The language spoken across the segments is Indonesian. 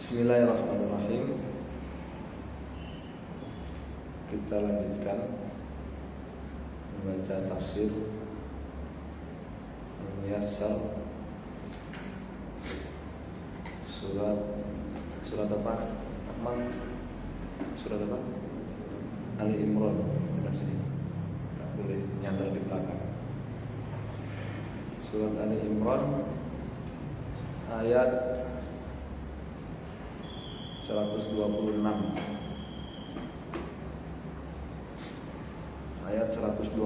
Bismillahirrahmanirrahim. Kita lanjutkan membaca tafsir Al-Muyassar surat apa? Ahmad surat apa? Ali Imran. Kita sini nggak boleh nyandar di belakang. Surat Ali Imran ayat 126. Ayat 126.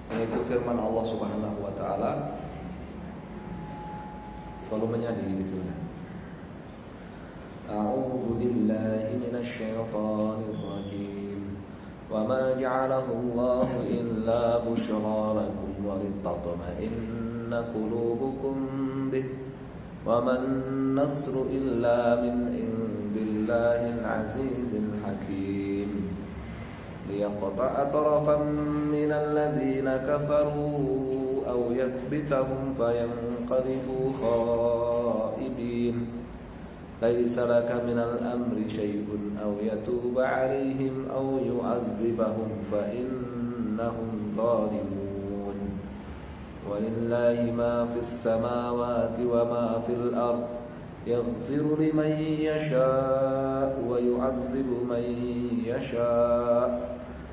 Yaitu firman Allah Subhanahu wa taala. Volumenya di sini. A'udzu billahi minasy syaithanir rajim. Wa ma ja'alahu Allah illa busyra lakum wa litatma'inna qulubukum bih. Wa man nasru illa min indillahil azizil hakim. Liyaqta'a tarafan minal ladzina kafaru aw yathbitahum fayanqalibu khaibin. ليس لك من الأمر شيء أو يتوب عليهم أو يعذبهم فإنهم ظالمون ولله ما في السماوات وما في الأرض يغفر لمن يشاء ويعذب من يشاء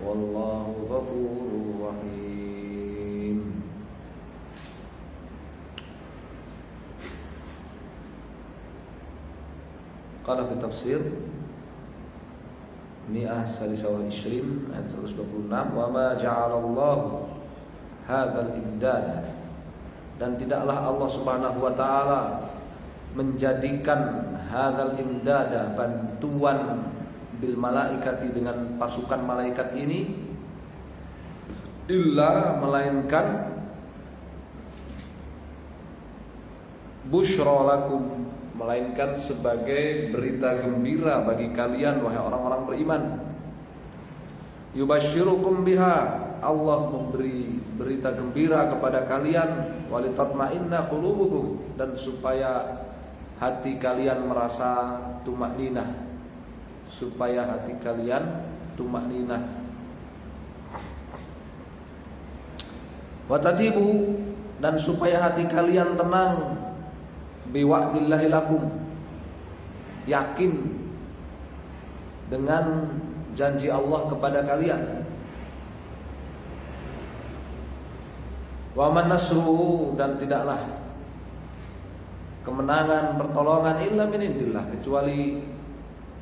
والله غفور رحيم. Qala fi tafsir Mi'ah Salisah wal Ishrin ayat 126. Wa ma ja'alallahu hadzal imdad, dan tidaklah Allah Subhanahu wa taala menjadikan hadzal imdada, bantuan bil malaikati, dengan pasukan malaikat ini, illa, melainkan busyra lakum, melainkan sebagai berita gembira bagi kalian wahai orang-orang beriman. Yubasyirukum biha, Allah memberi berita gembira kepada kalian, walitatma'inna qulubukum, dan supaya hati kalian merasa tumakninah, supaya hati kalian tumakninah. Watatibu, dan supaya hati kalian tenang, biwa'dillahi lakum, yakin dengan janji Allah kepada kalian. Wa man nasruhu, dan tidaklah kemenangan, pertolongan illa min indillah, kecuali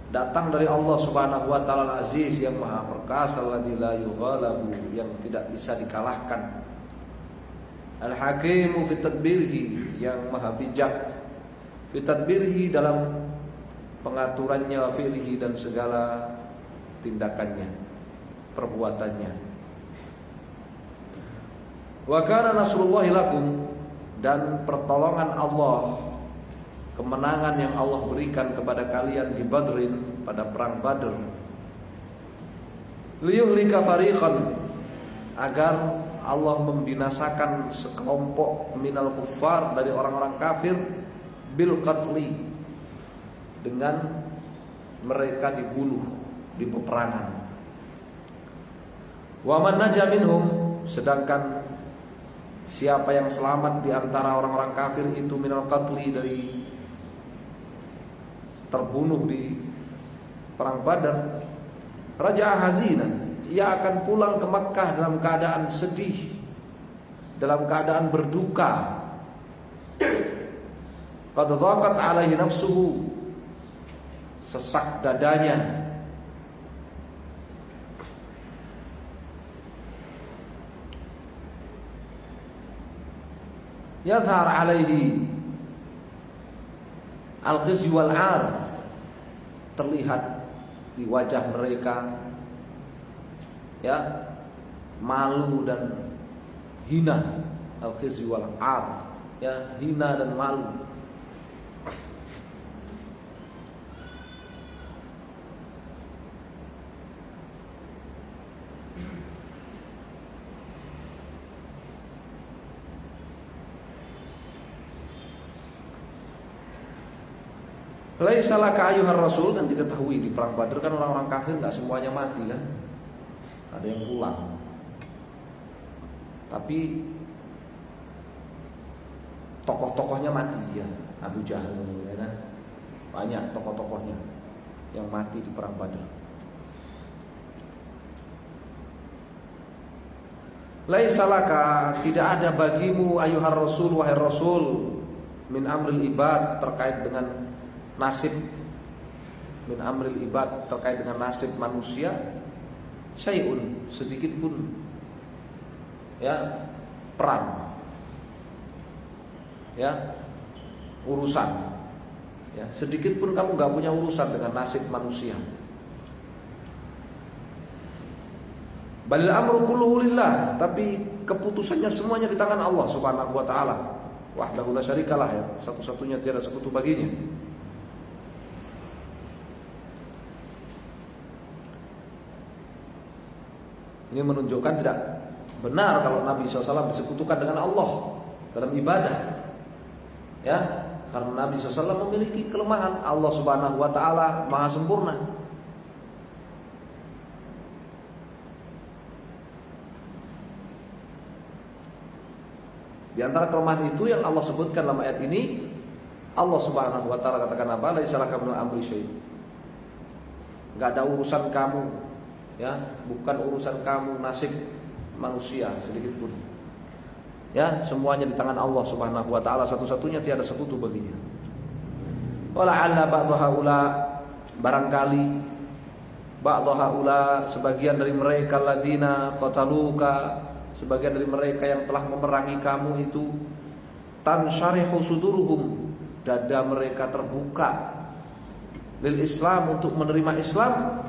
datang dari Allah Subhanahu wa taala Al-Aziz, yang Maha Perkasa, alladzi la yughalabu, yang tidak bisa dikalahkan. Al-Hakimu fi tadbirhi, yang Maha bijak fi tadbirhi, dalam pengaturannya, wa fi'lihi, dan segala tindakannya, perbuatannya. Wa kana nasrullahi lakum, dan pertolongan Allah, kemenangan yang Allah berikan kepada kalian di Badrin, pada perang Badr, liyuhlika fariqan, agar Allah membinasakan sekelompok minal kuffar, dari orang-orang kafir, bil qatli, dengan mereka dibunuh di peperangan. Wa man naja minhum, sedangkan siapa yang selamat di antara orang-orang kafir itu, minal qatli, dari terbunuh di perang Badar, raja'a hazinan, ia akan pulang ke Makkah dalam keadaan sedih, dalam keadaan berduka. Qad dhaqat alaihi nafsuhu, sesak dadanya. Yadhar alaihi al-khizyu wal-'ar, terlihat di wajah mereka, ya, malu dan hina. Al-khizyu wal-'ar, ya, hina dan malu. Laisa laka ayyuhar rasul, dan diketahui di perang Badar kan orang-orang kafir enggak semuanya mati kan. Ada yang pulang. Tapi tokoh-tokohnya mati ya, Abu Jahal ya kan. Banyak tokoh-tokohnya yang mati di perang Badar. Laisa laka, tidak ada bagimu ayyuhar rasul, wahai rasul, min amril ibad, terkait dengan nasib, min amril ibad, terkait dengan nasib manusia, syai'un, sedikit pun ya, perang ya, urusan ya, sedikit pun kamu gak punya urusan dengan nasib manusia. Balil amru kulluhu lillah, tapi keputusannya semuanya di tangan Allah Subhanahu wa taala. Wahdahu la syarikalah, ya, satu-satunya tiada sekutu baginya. Ini menunjukkan tidak benar kalau Nabi SAW disekutukan dengan Allah dalam ibadah. Ya, karena Nabi SAW memiliki kelemahan. Allah Subhanahu wa taala Maha sempurna. Di antara kelemahan itu yang Allah sebutkan dalam ayat ini, Allah Subhanahu wa taala katakan apa? Laisa laka minal amri syai'. Enggak ada urusan kamu, ya, bukan urusan kamu nasib manusia sedikit pun. Ya, semuanya di tangan Allah Subhanahu wa taala, satu-satunya tiada sekutu baginya. Wala'alla ba'dha haula, barangkali ba'dha haula, sebagian dari mereka ladina qataluka, sebagian dari mereka yang telah memerangi kamu itu, tansyarihu suduruhum, dada mereka terbuka lil Islam, untuk menerima Islam,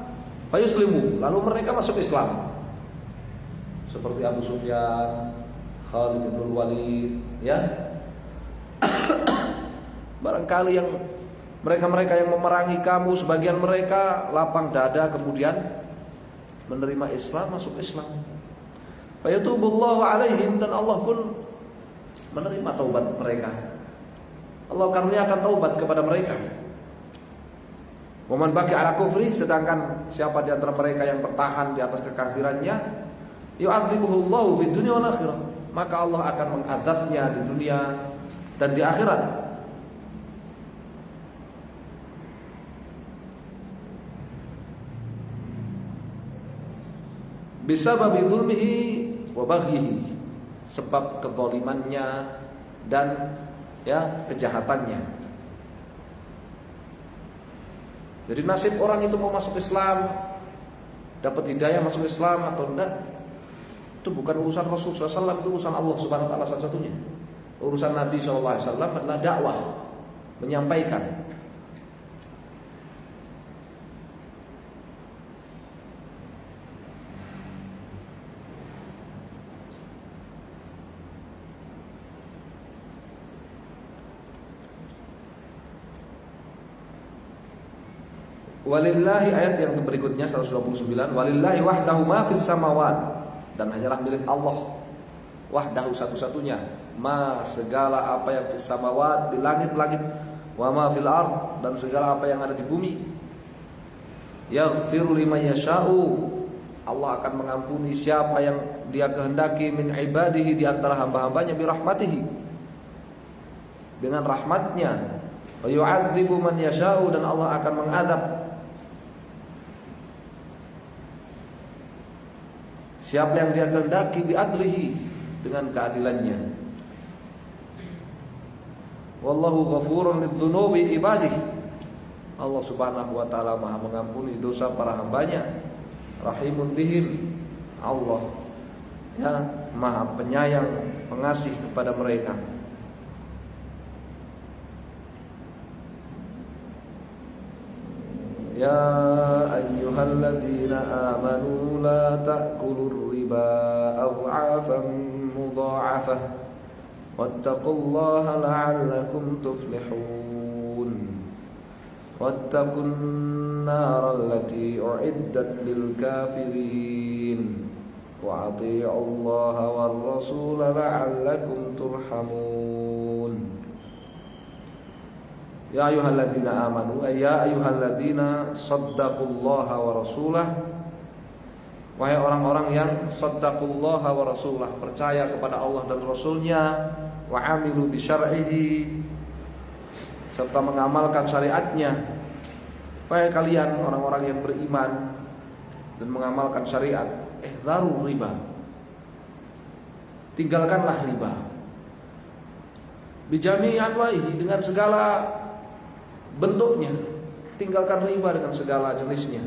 fayuslimu, lalu mereka masuk Islam. Seperti Abu Sufyan, Khalid bin Walid, ya. Barangkali yang mereka-mereka yang memerangi kamu, sebagian mereka lapang dada kemudian menerima Islam, masuk Islam. Fayatubullahu alaihim, dan Allah pun menerima taubat mereka. Allah karuniakan taubat kepada mereka. Waman baqi ala kufri, sedangkan siapa di antara mereka yang bertahan di atas kekafirannya, yu'adzibuhullahu fid dunya wal akhirah, maka Allah akan mengadabnya di dunia dan di akhirat. Bisababi dzulmihi wa baghihi, sebab kezalimannya dan ya kejahatannya. Jadi nasib orang itu mau masuk Islam, dapat hidayah masuk Islam atau enggak, itu bukan urusan Rasulullah SAW, itu urusan Allah Subhanahu wa taala satu-satunya. Urusan Nabi SAW adalah dakwah, menyampaikan. Walillahi, ayat yang berikutnya 129, walillahi wahdahu ma fis samawat, dan hanyalah milik Allah wahdahu, satu-satunya, ma, segala apa yang fis samawat, di langit-langit, wa ma fil ard, dan segala apa yang ada di bumi. Yaghfiru liman yasha'u, Allah akan mengampuni siapa yang Dia kehendaki, min ibadihi, di antara hamba-hambanya, bi rahmatihi, dengan rahmatnya. Wa yu'adzibu man yasha'u, dan Allah akan mengadab siapa yang Dia kehendaki, bi adlihi, dengan keadilannya. Wallahu ghafurun lidzunubi ibadihi, Allah Subhanahu wa taala Maha mengampuni dosa para hambanya. Rahimun bihim, Allah ya Maha penyayang, pengasih kepada mereka. Ya ayyuhalladzina amanu la ta'kulur riba adha'afan mudha'afah wattaqullaha la'allakum tuflihun. Wattaqun naral lati u'iddat lil kafirin wa ati'ullaha war rasul la'allakum turhamun. Ya ayyuhalladzina amanu, ya ayyuhalladzina saddaqullaha wa rasulah. Wahai orang-orang yang saddaqullaha wa rasulah, percaya kepada Allah dan Rasulnya, wa amilu bi syar'ihi, serta mengamalkan syariatnya. Wahai kalian orang-orang yang beriman dan mengamalkan syariat, ihzaru riba, tinggalkanlah riba. Bijami anwa'ihi, dengan segala bentuknya, tinggalkan riba dengan segala jenisnya.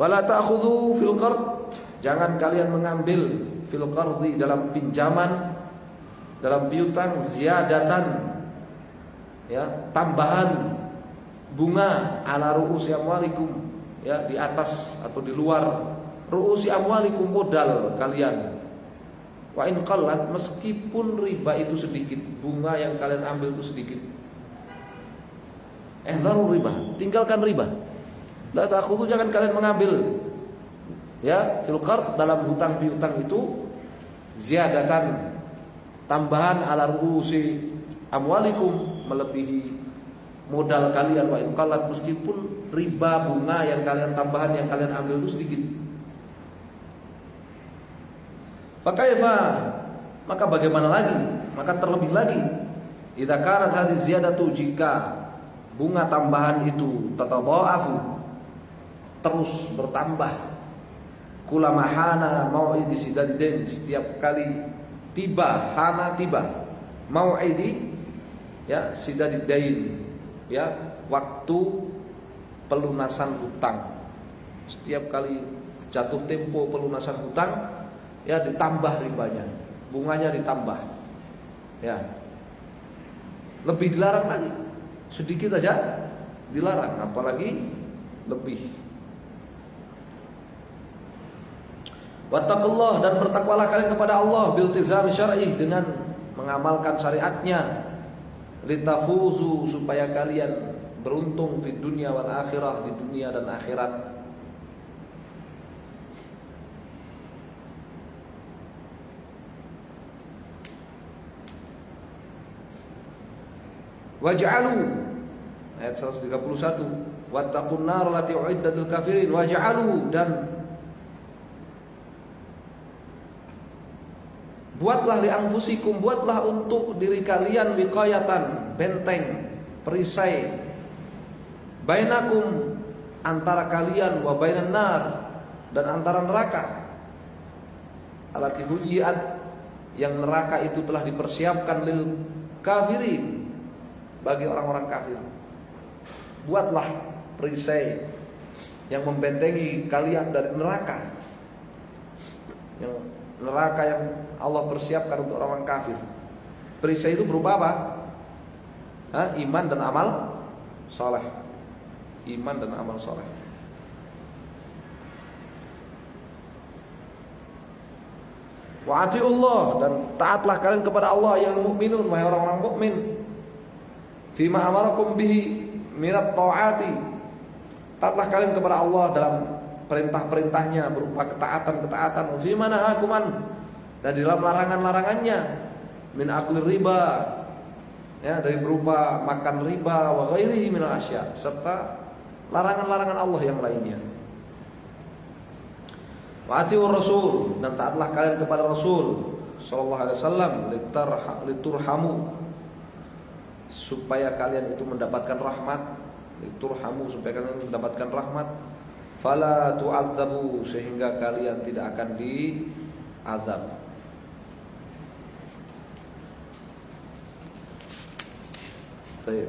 Wala ta'khudhu fil qard, jangan kalian mengambil fil qardi, dalam pinjaman, dalam piutang, ziyadatan, ya, tambahan bunga ala ru'usi amwalikum, ya, di atas atau di luar ru'usi amwalikum, modal kalian. Wa in qallat, meskipun riba itu sedikit, bunga yang kalian ambil itu sedikit. Ihdaru riba, tinggalkan riba. La ta'khudhu, jangan kalian mengambil, ya, fil qard, dalam hutang piutang itu, ziyadatan, tambahan ala ru'usi amwalikum, melebihi modal kalian. Wa in qallat, meskipun riba bunga yang kalian tambahan yang kalian ambil itu sedikit. Fakaifa, maka bagaimana lagi? Maka terlebih lagi, idza kanat hadhihi ziyadatu, jika bunga tambahan itu tatadha'afu, terus bertambah, kulama hana mau'idi sidadidain, setiap kali tiba, hana tiba, mau'idi, ya, sidadidain, ya, waktu pelunasan hutang. Setiap kali jatuh tempo pelunasan hutang, ya, ditambah ribanya, bunganya ditambah, ya. Lebih dilarang lagi, sedikit aja dilarang, apalagi lebih. Wattaqullah, dan bertakwalah kalian kepada Allah, biltizami syar'i, dengan mengamalkan syariatnya, litafuzu, supaya kalian beruntung fid dunya wal akhirah, di dunia dan akhirat. Waj'alu, ayat 131, wattaqun nar allati uiddat lil kafirin. Waj'alu, dan buatlah li anfusikum, buatlah untuk diri kalian, wiqayatan, benteng, perisai, bainakum, antara kalian, wa bainan nar, dan antara neraka, allati hujiat, yang neraka itu telah dipersiapkan, lil kafirin, bagi orang-orang kafir. Buatlah perisai yang membentengi kalian dari neraka, yang neraka yang Allah persiapkan untuk orang kafir. Perisai itu berupa apa? Iman dan amal saleh. Iman dan amal saleh. Wa atiullah, dan taatlah kalian kepada Allah, yang mukminun, wahai orang-orang mukmin, fima amarakum bihi minat ta'ati, taatlah kalian kepada Allah dalam perintah-perintahnya berupa ketaatan-ketaatan, fi manahakuman, dan di dalam larangan-larangannya, min akli riba, ya, dari berupa makan riba, wa ghairihi minal asya, serta larangan-larangan Allah yang lainnya. Wa atiur rasul, dan taatlah kalian kepada Rasul sallallahu alaihi wasallam, liturhamu, supaya kalian itu mendapatkan rahmat, liturhamu, supaya kalian mendapatkan rahmat. Fala tu'adzabu, sehingga kalian tidak akan diazab. Baik.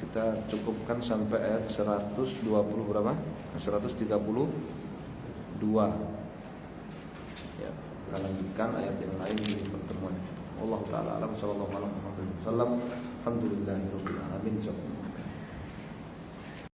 Kita cukupkan sampai ayat 120 berapa? 132. Ya, kita lanjutkan ayat yang lain di pertemuan. Allah taala alam, sallallahu alaihi wasallam. Alhamdulillahirabbil alamin.